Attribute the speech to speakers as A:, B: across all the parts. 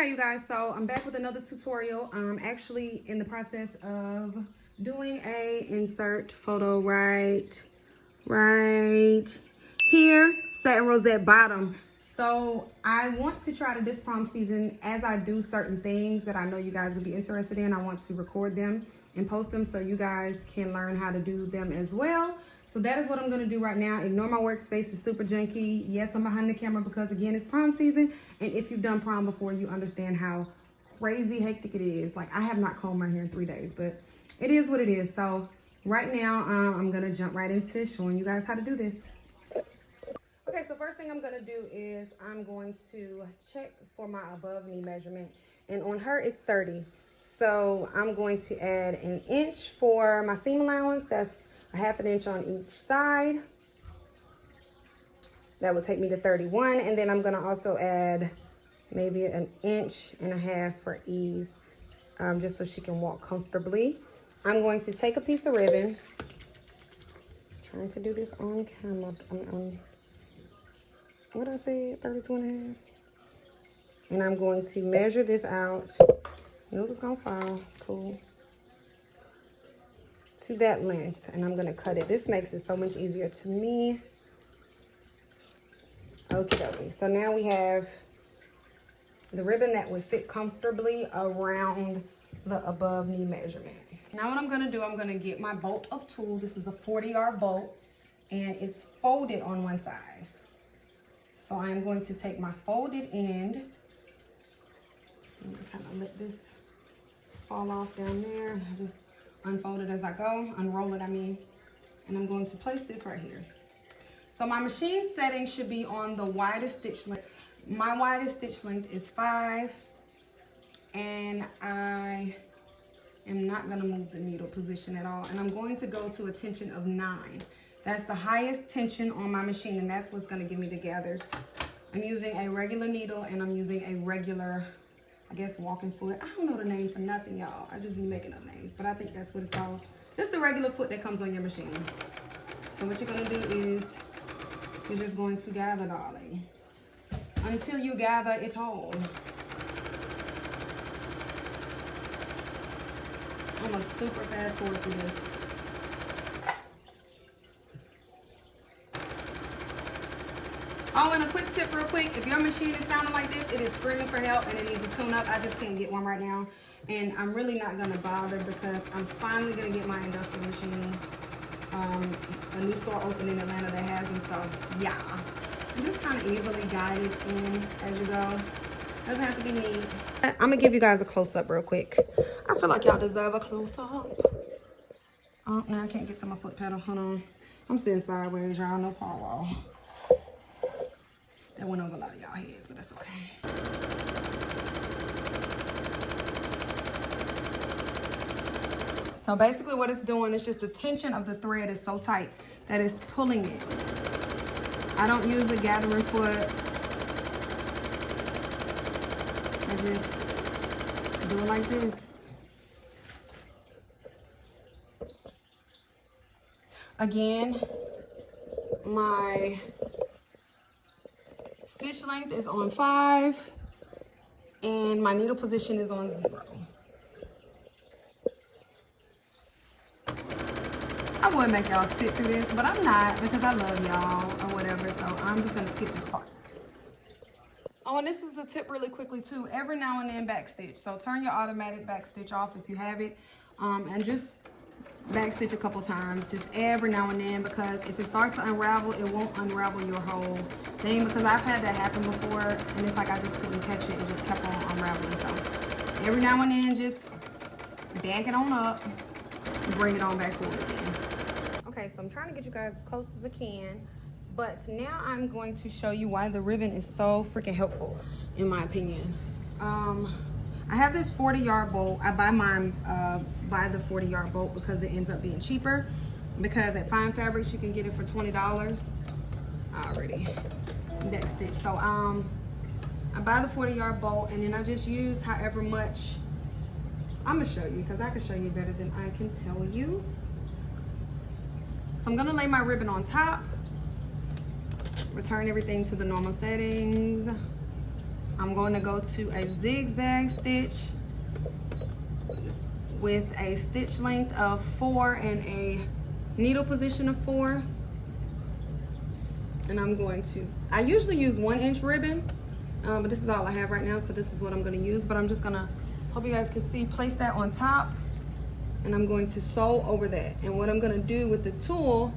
A: Okay, you guys, so I'm back with another tutorial. I'm actually in the process of doing a insert photo right here, satin rosette bottom. So I want to try to this prom season, as I do certain things that I know you guys will be interested in, I want to record them and post them so you guys can learn how to do them as well. So that is what I'm gonna do right now. Ignore my workspace, it's super janky. Yes, I'm behind the camera because again, it's prom season. And if you've done prom before, you understand how crazy hectic it is. Like I have not combed my hair in 3 days, but it is what it is. So right now, I'm gonna jump right into showing you guys how to do this. Okay, so first thing I'm gonna do is I'm going to check for my above knee measurement. And on her, it's 30. So I'm going to add an inch for my seam allowance. That's a ½ an inch on each side. That would take me to 31. And then I'm gonna also add maybe an inch and a half for ease, just so she can walk comfortably. I'm going to take a piece of ribbon. Trying to do this on camera. What I said, 32 and a half. And I'm going to measure this out. Knew it was gonna fall, it's cool. To that length, and I'm gonna cut it. This makes it so much easier to me. Okie dokie. So now we have the ribbon that would fit comfortably around the above knee measurement. Now what I'm gonna do, I'm gonna get my bolt of tulle. This is a 40-yard bolt, and it's folded on one side. So I'm going to take my folded end, and kind of let this fall off down there. I just unfold it as I go, unroll it I mean, and I'm going to place this right here. So my machine setting should be on the widest stitch length. My widest stitch length is 5, and I am not gonna move the needle position at all, and I'm going to go to a tension of 9. That's the highest tension on my machine, and that's what's gonna give me the gathers. I'm using a regular needle, and I'm using a regular, I guess, walking foot. I don't know the name for nothing, y'all. I just be making up names, but I think that's what it's called. Just the regular foot that comes on your machine. So what you're gonna do is, you're just going to gather, darling, until you gather it all. I'm gonna super fast forward through this. Oh, and a quick tip real quick, if your machine is sounding like this, it is screaming for help and it needs a tune-up. I just can't get one right now. And I'm really not gonna bother because I'm finally gonna get my industrial machine. A new store opened in Atlanta that has them, so yeah. You just kind of easily guide it in as you go. Doesn't have to be neat. I'm gonna give you guys a close-up real quick. I feel like y'all deserve a close-up. Oh, now I can't get to my foot pedal, hold on. I'm sitting sideways, y'all, no power wall. That went over a lot of y'all heads, but that's okay. So basically what it's doing is just the tension of the thread is so tight that it's pulling it. I don't use a gathering foot. I just do it like this. Again, my stitch length is on 5 and my needle position is on 0. I would make y'all sit through this, but I'm not because I love y'all or whatever, so I'm just gonna skip this part. Oh, and this is a tip really quickly too. Every now and then backstitch. So turn your automatic backstitch off if you have it, and just backstitch a couple times, just every now and then, because if it starts to unravel, it won't unravel your whole thing, because I've had that happen before, and it's like I just couldn't catch it. It just kept on unraveling. So every now and then, just back it on up and bring it on back forward again. Okay, so I'm trying to get you guys as close as I can, but now I'm going to show you why the ribbon is so freaking helpful, in my opinion. I have this 40-yard bolt. I buy mine by the 40-yard bolt because it ends up being cheaper, because at Fine Fabrics you can get it for $20 already. Next stitch. So I buy the 40-yard bolt, and then I just use however much. I'm gonna show you because I can show you better than I can tell you. So I'm gonna lay my ribbon on top, return everything to the normal settings. I'm going to go to a zigzag stitch with a stitch length of 4 and a needle position of 4. And I'm going to, I usually use 1-inch ribbon, but this is all I have right now, so this is what I'm going to use. But I'm just going to, hope you guys can see, place that on top, and I'm going to sew over that. And what I'm going to do with the tool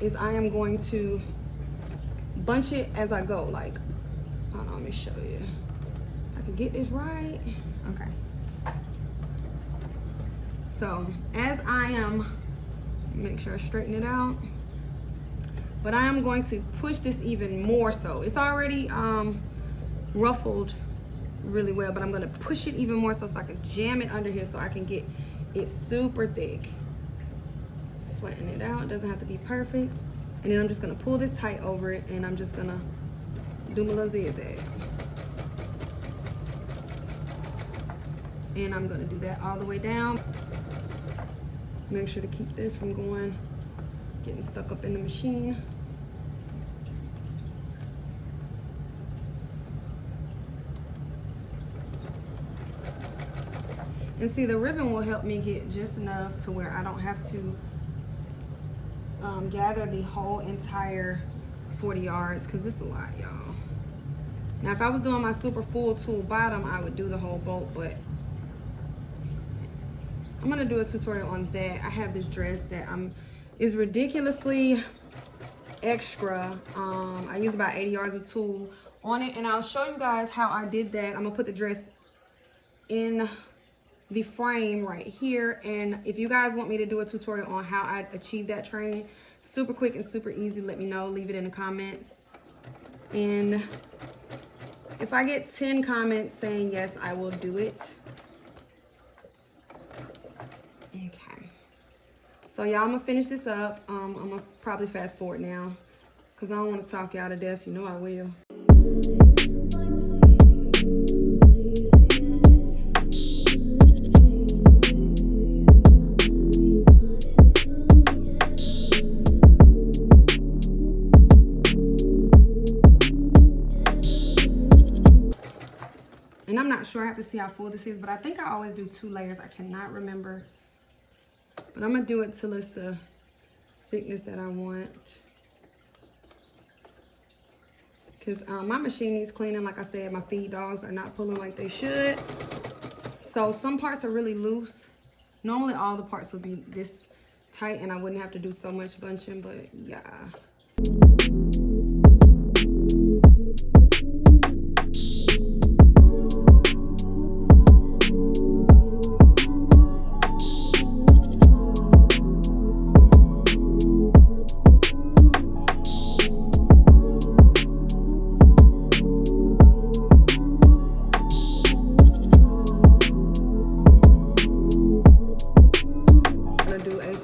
A: is I am going to bunch it as I go. Like, hold on, let me show you. I can get this right. Okay. So as I am, make sure I straighten it out. But I am going to push this even more so. It's already ruffled really well, but I'm going to push it even more so I can jam it under here so I can get it super thick. Flatten it out. It doesn't have to be perfect. And then I'm just going to pull this tight over it, and I'm just going to do my little zigzag. And I'm going to do that all the way down. Make sure to keep this from getting stuck up in the machine. And see, the ribbon will help me get just enough to where I don't have to gather the whole entire 40 yards, because it's a lot, y'all. Now, if I was doing my super full tulle bottom, I would do the whole boat, but I'm gonna do a tutorial on that. I have this dress that is ridiculously extra. I use about 80 yards of tulle on it, and I'll show you guys how I did that. I'm gonna put the dress in the frame right here, and if you guys want me to do a tutorial on how I achieved that train, super quick and super easy, let me know. Leave it in the comments, and if I get 10 comments saying yes, I will do it. Okay, so y'all, I'm gonna finish this up. I'm gonna probably fast forward now because I don't want to talk y'all to death. You know I will. And I'm not sure, I have to see how full this is, but I think I always do 2 layers. I cannot remember. But I'm going to do it till it's the thickness that I want. Because my machine needs cleaning. Like I said, my feed dogs are not pulling like they should. So some parts are really loose. Normally all the parts would be this tight and I wouldn't have to do so much bunching, but yeah.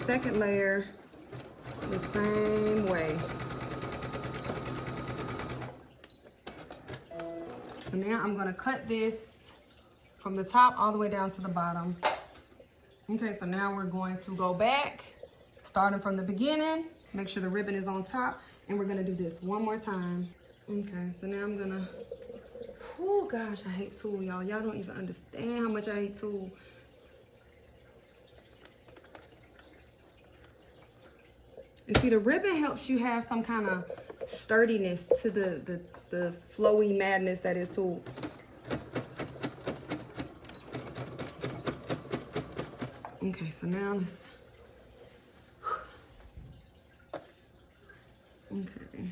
A: Second layer the same way. So now I'm going to cut this from the top all the way down to the bottom. Okay, so now we're going to go back, starting from the beginning, make sure the ribbon is on top, and we're going to do this one more time. Okay, so now I'm going to, oh gosh, I hate tulle, y'all. Y'all don't even understand how much I hate tulle. And see, the ribbon helps you have some kind of sturdiness to the flowy madness that is tulle. Okay, so now let's, okay,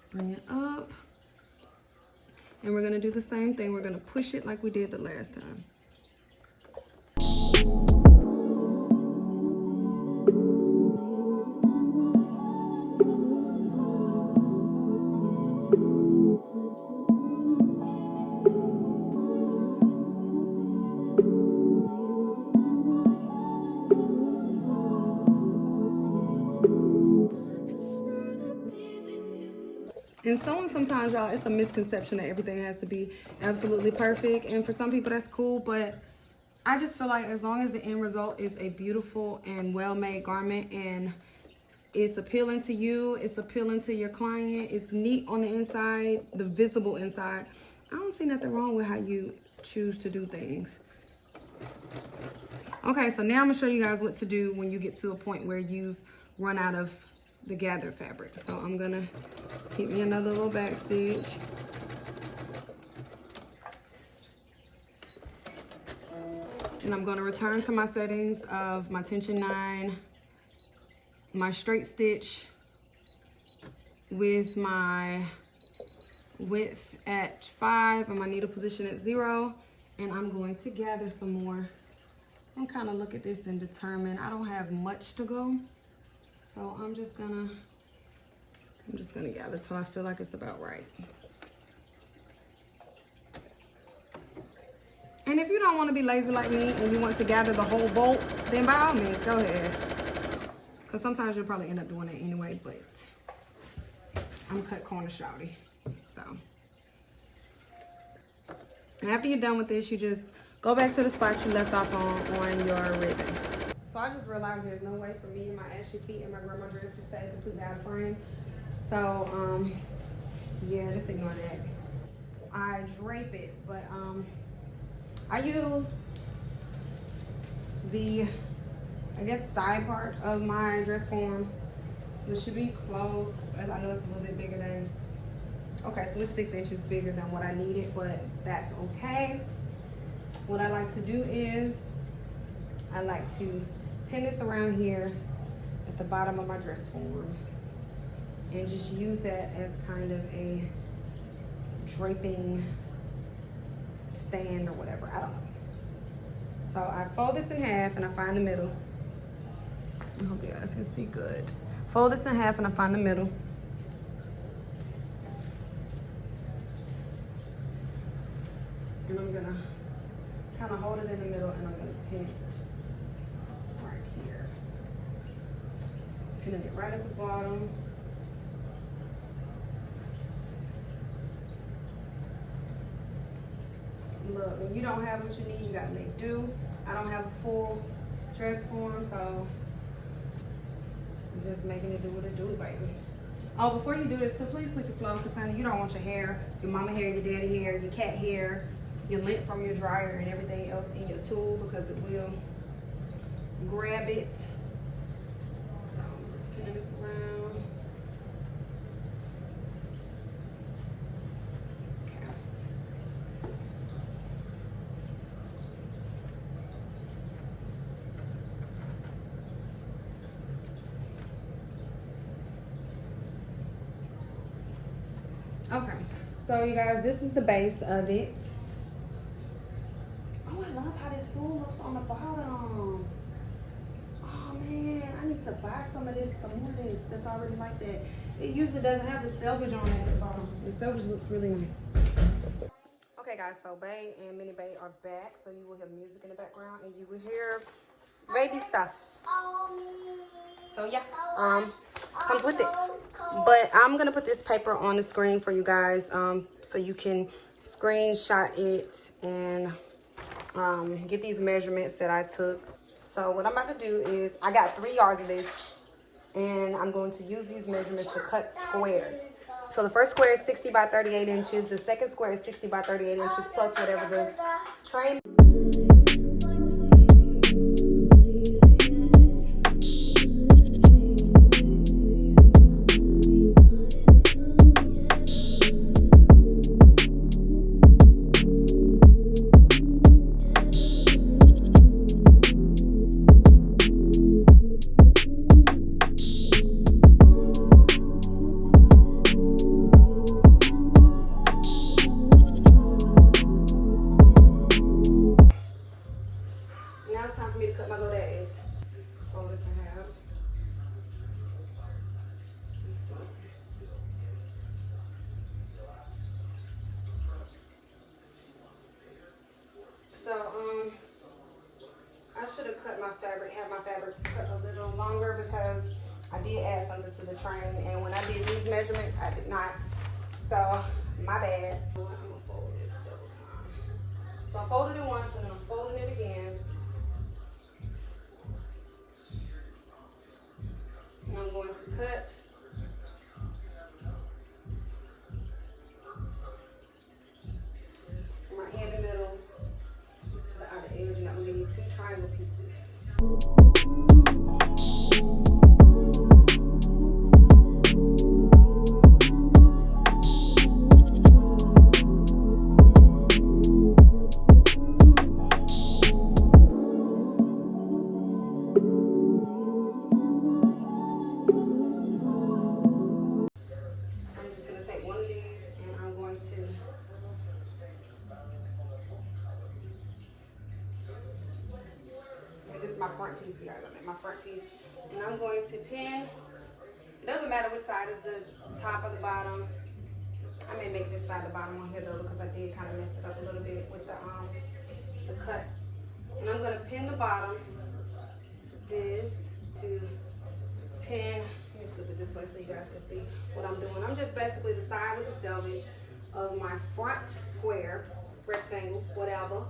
A: bring it up. And we're gonna do the same thing. We're gonna push it like we did the last time. And sewing sometimes, y'all, it's a misconception that everything has to be absolutely perfect. And for some people, that's cool. But I just feel like as long as the end result is a beautiful and well-made garment and it's appealing to you, it's appealing to your client, it's neat on the inside, the visible inside, I don't see nothing wrong with how you choose to do things. Okay, so now I'm gonna show you guys what to do when you get to a point where you've run out of the gathered fabric. So I'm gonna keep me another little back stitch. And I'm gonna return to my settings of my tension 9, my straight stitch with my width at 5 and my needle position at 0. And I'm going to gather some more and kind of look at this and determine. I don't have much to go. So I'm just gonna gather till I feel like it's about right. And if you don't want to be lazy like me and you want to gather the whole bolt, then by all means, go ahead. Because sometimes you'll probably end up doing that anyway, but I'm cut corner shawty. So, and after you're done with this, you just go back to the spot you left off on your ribbon. So I just realized there's no way for me and my ashy feet and my grandma dress to stay completely out of frame. So, yeah, just ignore that. I drape it, but I use the, I guess, thigh part of my dress form. It should be close, as I know it's a little bit bigger than, okay, so it's 6 inches bigger than what I needed, but that's okay. What I like to do is, I like to pin this around here at the bottom of my dress form and just use that as kind of a draping stand or whatever, I don't know. So I fold this in half and I find the middle. I hope you guys can see good. Fold this in half and I find the middle. And I'm gonna kind of hold it in the middle and I'm gonna pin it right here. Pinning it right at the bottom. Look, when you don't have what you need, you gotta make do. I don't have a full dress form, so I'm just making it do what it do, baby. Oh, before you do this, so please sweep your floor, because honey, you don't want your hair, your mama hair, your daddy hair, your cat hair, your lint from your dryer, and everything else in your tool, because it will grab it. So I'm just pinning this around. Okay, so you guys, this is the base of it. Oh, I love how this tool looks on the bottom. Oh man, I need to buy some of this, some more of this that's already like that. It usually doesn't have the selvage on it at the bottom. The selvage looks really nice. Okay guys, so Bay and Mini Bay are back, so you will hear music in the background and you will hear baby stuff. So yeah, comes with it. But I'm gonna put this paper on the screen for you guys, so you can screenshot it and get these measurements that I took. So what I'm about to do is, I got 3 yards of this, and I'm going to use these measurements to cut squares. So the first square is 60 by 38 inches. The second square is 60 by 38 inches, plus whatever the train. I should have cut my fabric, had my fabric cut a little longer, because I did add something to the train, and when I did these measurements, I did not. So, my bad. I'm gonna fold this double time. So I folded it once, and then I'm folding it again. And I'm going to cut. told you that I'm gonna give you 2 triangle pieces. I'm just gonna take one of these and I'm going to this is my front piece, you guys. I'm at my front piece, and I'm going to pin. It doesn't matter which side is the top or the bottom. I may make this side the bottom on here though, because I did kind of mess it up a little bit with the cut. And I'm gonna pin the bottom to this to pin. Let me flip it this way so you guys can see what I'm doing. I'm just basically the side with the selvage of my front square, rectangle, whatever.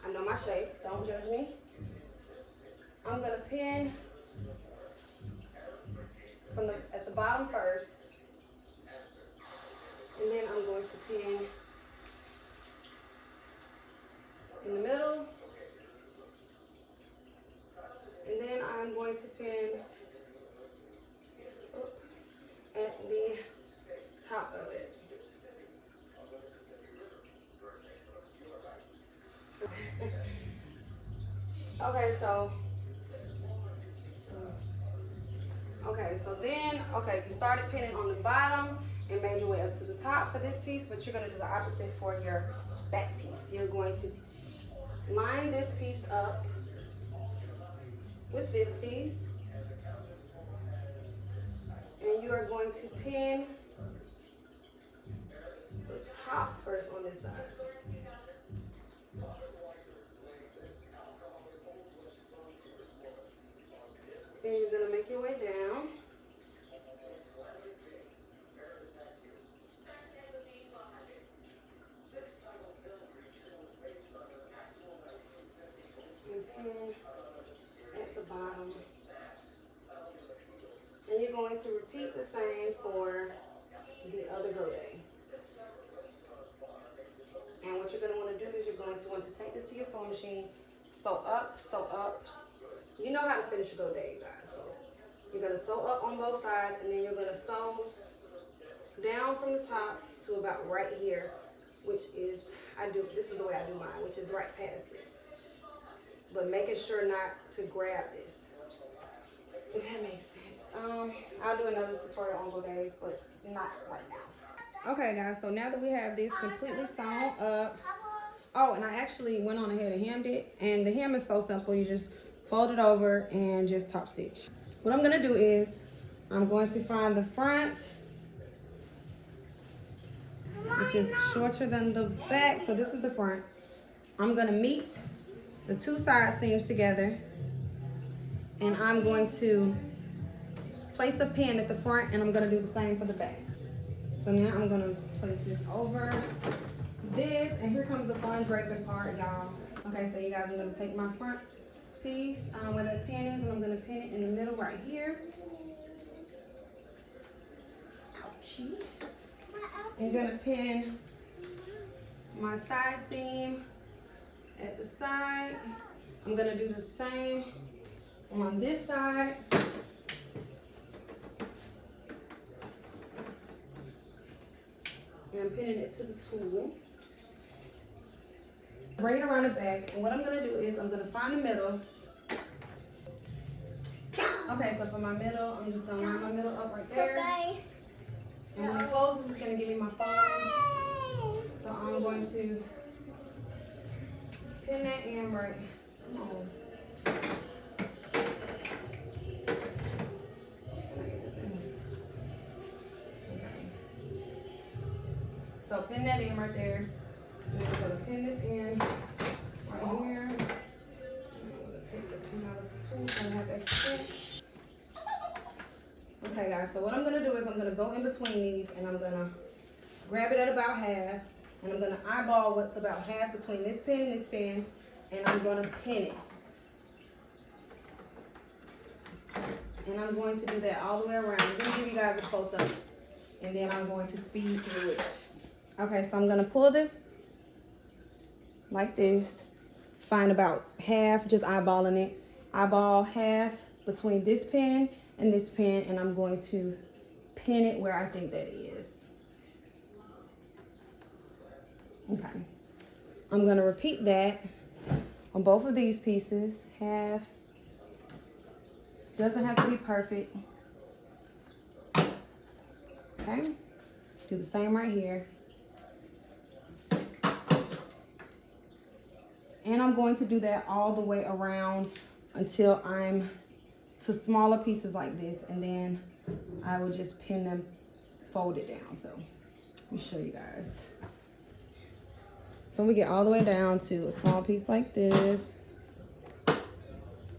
A: I know my shapes. Don't judge me. I'm gonna pin from at the bottom first, and then I'm going to pin in the middle, and then I'm going to pin at the top of it. Okay, you started pinning on the bottom and made your way up to the top for this piece, but you're gonna do the opposite for your back piece. You're going to line this piece up with this piece, and you are going to pin the top first on this side. Then you're going to make your way down. And pin at the bottom. And you're going to repeat the same for the other go day. And what you're going to want to do is you're going to want to take this to your sewing machine, sew up. You know how to finish a go day, you guys. So you're going to sew up on both sides, and then you're going to sew down from the top to about right here, which is, this is the way I do mine, which is right past this. But making sure not to grab this, if that makes sense. I'll do another tutorial on go days, but not right now. Okay guys, so now that we have this completely sewn up, oh, and I actually went on ahead and hemmed it, and the hem is so simple. You just fold it over and just top stitch. What I'm gonna do is I'm going to find the front, which is shorter than the back. So this is the front. I'm gonna meet the two side seams together, and I'm going to place a pin at the front, and I'm gonna do the same for the back. So now I'm gonna place this over this, and here comes the fun draping part, y'all. Okay, so you guys, I'm gonna take my front piece where the pin is, and I'm gonna pin it in the middle right here. Ouchie. I'm gonna pin my side seam at the side. I'm gonna do the same on this side. And I'm pinning it to the tool. Bring it around the back, and what I'm gonna do is I'm gonna find the middle. Okay, so for my middle, I'm just gonna line my middle up right there. And when it closes, it's gonna give me my folds. So I'm going to pin that in right. Come on. So pin that in right there. And I'm gonna pin this in right here. And I'm gonna take the pin out of the tool so I have extra. Okay guys, so what I'm gonna do is I'm gonna go in between these, and I'm gonna grab it at about half, and I'm gonna eyeball what's about half between this pin and this pin, and I'm gonna pin it. And I'm going to do that all the way around. I'm gonna give you guys a close up, and then I'm going to speed through it. Okay, so I'm gonna pull this like this, find about half, just eyeballing it. Eyeball half between this pin and this pin, and I'm going to pin it where I think that is. Okay. I'm going to repeat that on both of these pieces. Half. Doesn't have to be perfect. Okay. Do the same right here. And I'm going to do that all the way around until I'm to smaller pieces like this, and then I will just pin them, fold it down. So let me show you guys. So we get all the way down to a small piece like this.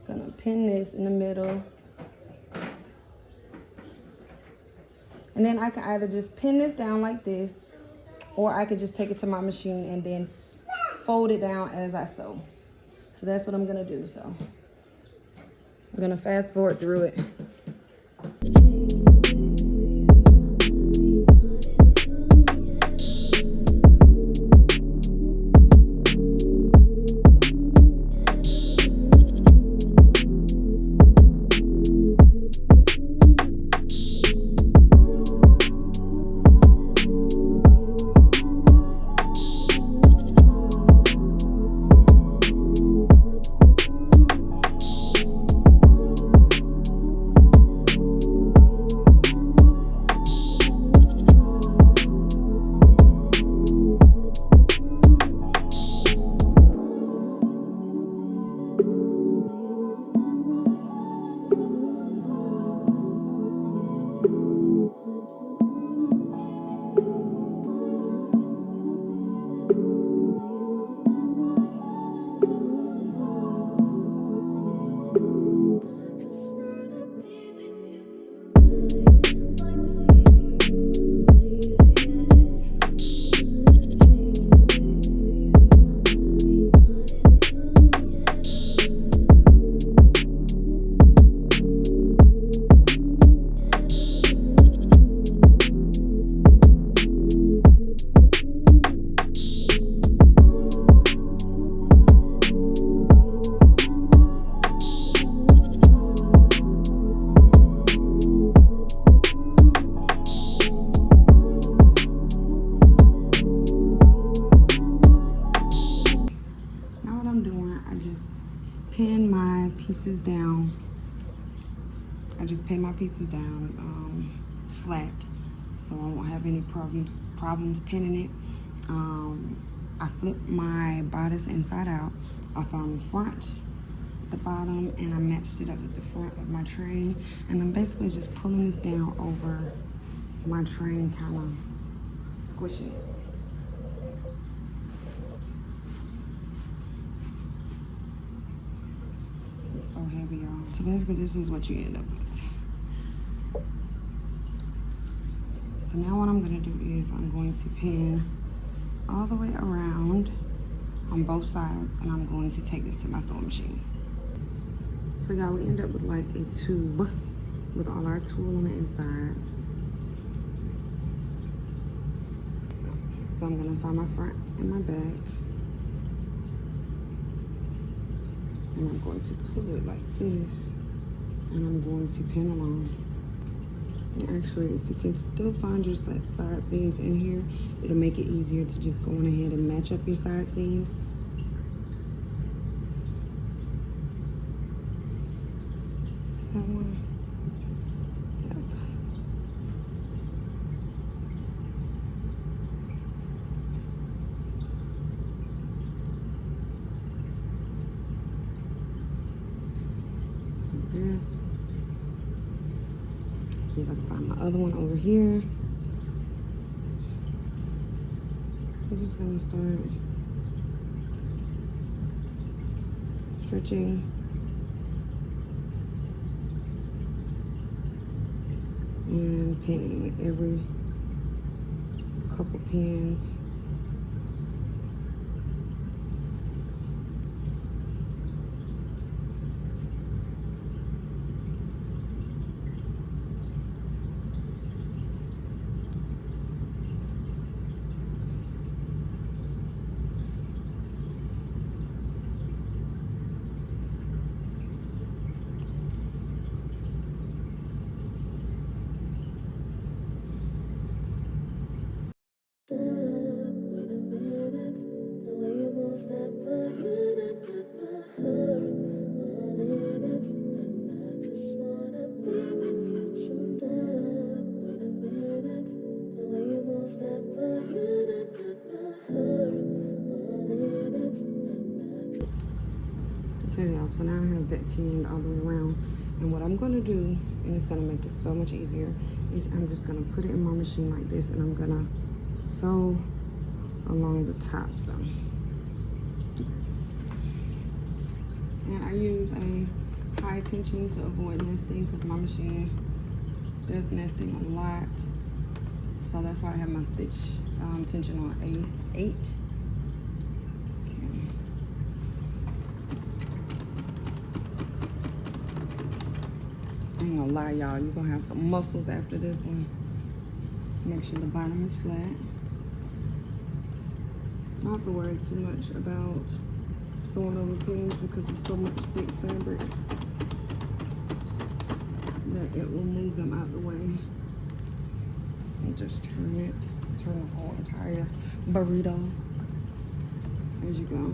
A: Gonna pin this in the middle. And then I can either just pin this down like this, or I could just take it to my machine and then fold it down as I sew. So that's what I'm gonna do. So I'm gonna fast forward through it. Pieces down. I just pin my pieces down flat, so I won't have any problems pinning it. I flip my bodice inside out. I found the front, the bottom, and I matched it up with the front of my train, and I'm basically just pulling this down over my train, kind of squishing it. So heavy, y'all. So basically this is what you end up with. So now what I'm going to do is I'm going to pin all the way around on both sides, and I'm going to take this to my sewing machine. So y'all, we end up with like a tube with all our tulle on the inside. So I'm going to find my front and my back. And I'm going to pull it like this, and I'm going to pin along. And actually, if you can still find your side seams in here, it'll make it easier to just go on ahead and match up your side seams. Is that one? Yep. This. See if I can find my other one over here. I'm just gonna start stretching and pinning every couple pins. y'all. So now I have that pinned all the way around. And what I'm gonna do, and it's gonna make it so much easier, is I'm just gonna put it in my machine like this, and I'm gonna sew along the top some. And I use a high tension to avoid nesting because my machine does nesting a lot. So that's why I have my stitch tension on 8. I ain't gonna lie, y'all, you're gonna have some muscles after this one. Make sure the bottom is flat. Not have to worry too much about sewing over pins because there's so much thick fabric that it will move them out the way. And just turn the whole entire burrito as you go.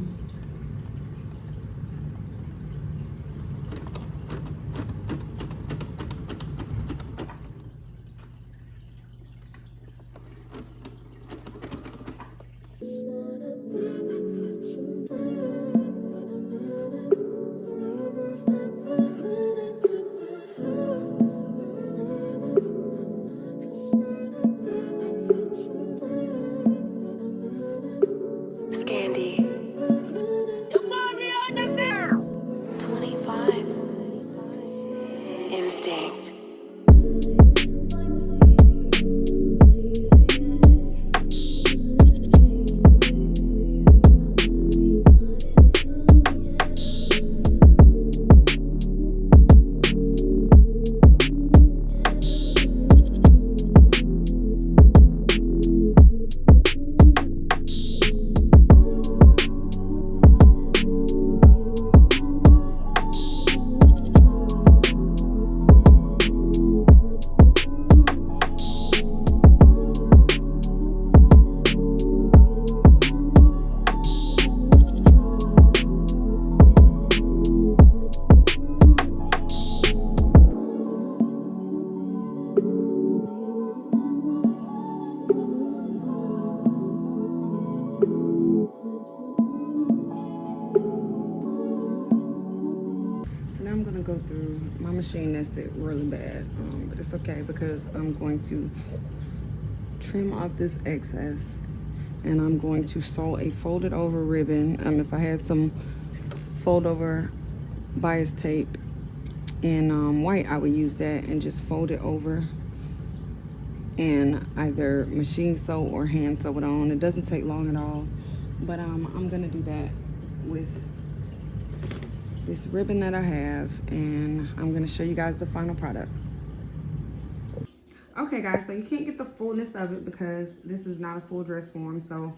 A: Go through my machine nested really bad, but it's okay because I'm going to trim off this excess and I'm going to sew a folded over ribbon. If I had some fold over bias tape in white, I would use that and just fold it over and either machine sew or hand sew it on. It doesn't take long at all, but I'm gonna do that with this ribbon that I have, and I'm gonna show you guys the final product. Okay guys, so you can't get the fullness of it because this is not a full dress form. So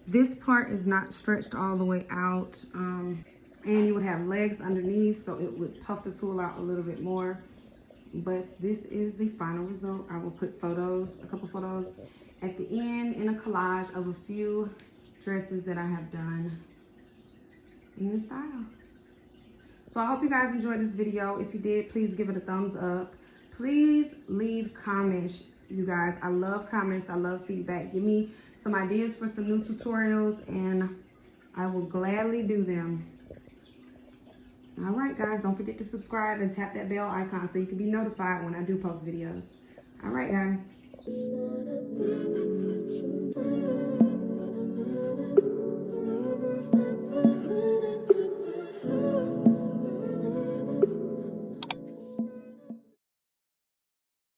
A: this part is not stretched all the way out, and you would have legs underneath, so it would puff the tulle out a little bit more. But this is the final result. I will put photos, a couple photos at the end in a collage of a few dresses that I have done in this style. So I hope you guys enjoyed this video. If you did, please give it a thumbs up. Please leave comments, you guys. I love comments. I love feedback. Give me some ideas for some new tutorials, and I will gladly do them. All right, guys. Don't forget to subscribe and tap that bell icon so you can be notified when I do post videos. All right, guys.